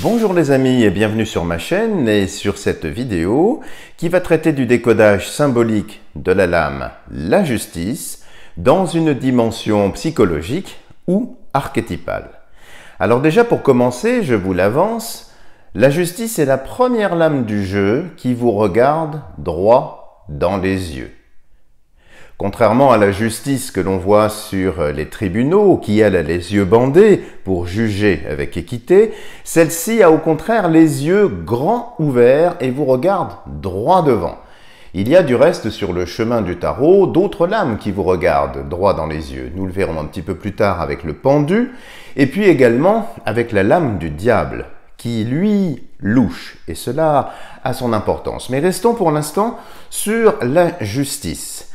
Bonjour les amis et bienvenue sur ma chaîne et sur cette vidéo qui va traiter du décodage symbolique de la lame la justice dans une dimension psychologique ou archétypale. Alors déjà pour commencer, je vous l'avance, la justice est la première lame du jeu qui vous regarde droit dans les yeux. Contrairement à la justice que l'on voit sur les tribunaux, qui elle a les yeux bandés pour juger avec équité, celle-ci a au contraire les yeux grands ouverts et vous regarde droit devant. Il y a du reste sur le chemin du tarot d'autres lames qui vous regardent droit dans les yeux. Nous le verrons un petit peu plus tard avec le pendu et puis également avec la lame du diable qui lui louche et cela a son importance. Mais restons pour l'instant sur la justice.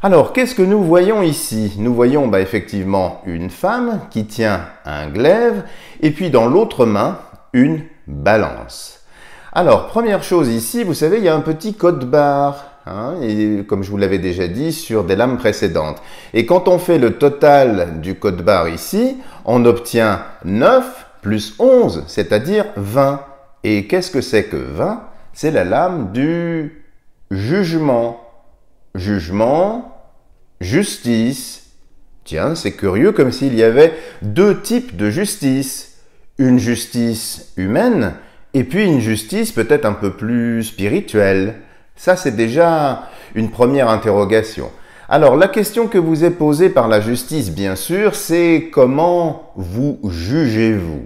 Alors, qu'est-ce que nous voyons ici? Nous voyons effectivement une femme qui tient un glaive et puis dans l'autre main, une balance. Alors, première chose ici, vous savez, il y a un petit code barre, et comme je vous l'avais déjà dit sur des lames précédentes. Et quand on fait le total du code barre ici, on obtient 9 plus 11, c'est-à-dire 20. Et qu'est-ce que c'est que 20? C'est la lame du jugement. Jugement, justice. Tiens, c'est curieux comme s'il y avait deux types de justice. Une justice humaine et puis une justice peut-être un peu plus spirituelle. Ça, c'est déjà une première interrogation. Alors, la question que vous est posée par la justice, bien sûr, c'est comment vous jugez-vous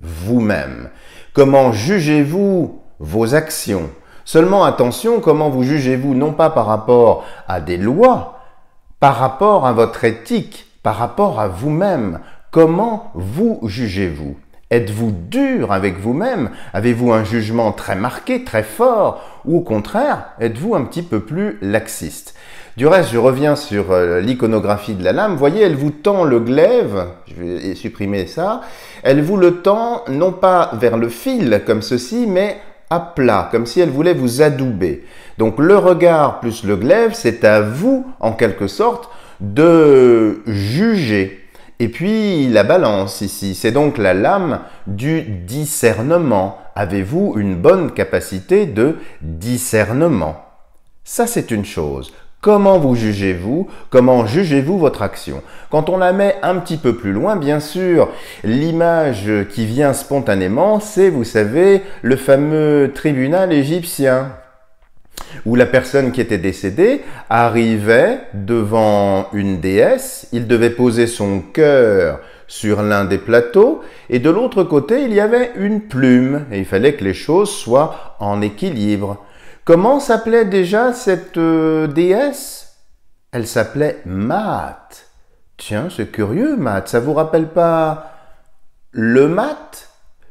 vous-même? Comment jugez-vous vos actions? Seulement attention, comment vous jugez-vous non pas par rapport à des lois, par rapport à votre éthique, par rapport à vous-même. Comment vous jugez-vous? Êtes-vous dur avec vous-même? Avez-vous un jugement très marqué, très fort? Ou au contraire, êtes-vous un petit peu plus laxiste? Du reste, je reviens sur l'iconographie de la lame. Vous voyez, elle vous tend le glaive, je vais supprimer ça, elle vous le tend non pas vers le fil comme ceci, mais à plat, comme si elle voulait vous adouber. Donc le regard plus le glaive, c'est à vous, en quelque sorte, de juger. Et puis la balance ici, c'est donc la lame du discernement. Avez-vous une bonne capacité de discernement? Ça, c'est une chose. Comment vous jugez-vous? Comment jugez-vous votre action? Quand on la met un petit peu plus loin, bien sûr, l'image qui vient spontanément, c'est, vous savez, le fameux tribunal égyptien, où la personne qui était décédée arrivait devant une déesse, il devait poser son cœur sur l'un des plateaux, et de l'autre côté, il y avait une plume, et il fallait que les choses soient en équilibre. Comment s'appelait déjà cette déesse? Elle s'appelait Maat. Tiens, c'est curieux, Maat. Ça vous rappelle pas le mat?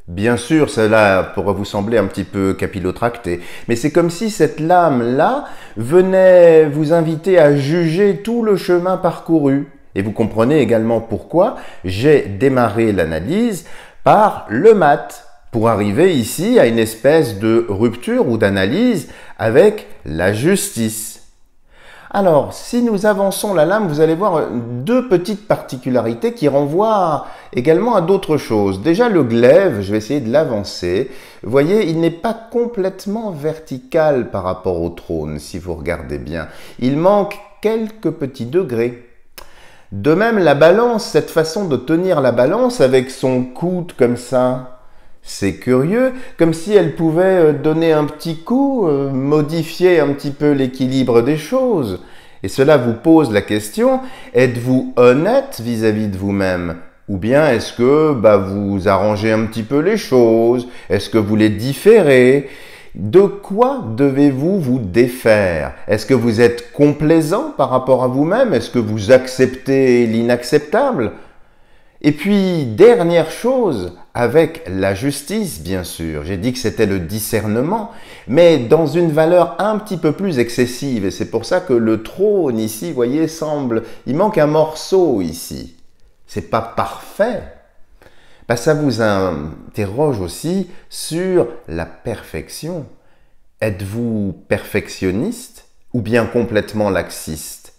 Bien sûr, cela pourrait vous sembler un petit peu capillotracté, mais c'est comme si cette lame-là venait vous inviter à juger tout le chemin parcouru. Et vous comprenez également pourquoi j'ai démarré l'analyse par le mat, pour arriver ici à une espèce de rupture ou d'analyse avec la justice. Alors, si nous avançons la lame, vous allez voir deux petites particularités qui renvoient également à d'autres choses. Déjà, le glaive, je vais essayer de l'avancer. Vous voyez, il n'est pas complètement vertical par rapport au trône, si vous regardez bien. Il manque quelques petits degrés. De même, la balance, cette façon de tenir la balance avec son coude comme ça, c'est curieux, comme si elle pouvait donner un petit coup, modifier un petit peu l'équilibre des choses. Et cela vous pose la question, êtes-vous honnête vis-à-vis de vous-même? Ou bien est-ce que vous arrangez un petit peu les choses? Est-ce que vous les différez? De quoi devez-vous vous défaire? Est-ce que vous êtes complaisant par rapport à vous-même? Est-ce que vous acceptez l'inacceptable? Et puis, dernière chose, avec la justice, bien sûr. J'ai dit que c'était le discernement, mais dans une valeur un petit peu plus excessive. Et c'est pour ça que le trône ici, vous voyez, il manque un morceau ici. C'est pas parfait. Ça vous interroge aussi sur la perfection. Êtes-vous perfectionniste ou bien complètement laxiste?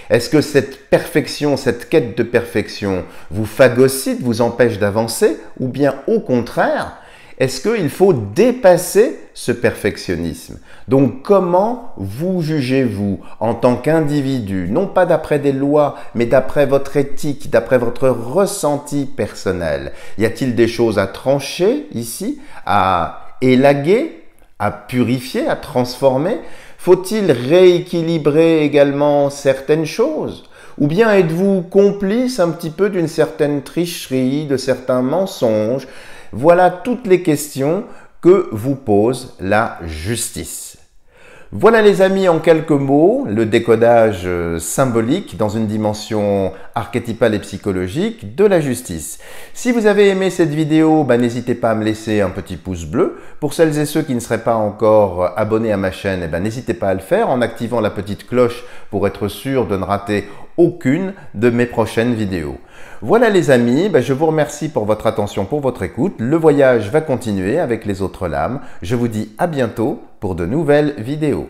Est-ce que cette perfection, cette quête de perfection vous phagocyte, vous empêche d'avancer ou bien au contraire, Est-ce qu'il faut dépasser ce perfectionnisme? Donc comment vous jugez-vous en tant qu'individu, non pas d'après des lois, mais d'après votre éthique, d'après votre ressenti personnel? Y a-t-il des choses à trancher ici, à élaguer, à purifier, à transformer? Faut-il rééquilibrer également certaines choses? Ou bien êtes-vous complice un petit peu d'une certaine tricherie, de certains mensonges? Voilà toutes les questions que vous pose la justice. Voilà les amis, en quelques mots, le décodage symbolique dans une dimension archétypale et psychologique de la justice. Si vous avez aimé cette vidéo, n'hésitez pas à me laisser un petit pouce bleu. Pour celles et ceux qui ne seraient pas encore abonnés à ma chaîne, n'hésitez pas à le faire en activant la petite cloche pour être sûr de ne rater aucune de mes prochaines vidéos. Voilà les amis, je vous remercie pour votre attention, pour votre écoute. Le voyage va continuer avec les autres lames. Je vous dis à bientôt pour de nouvelles vidéos.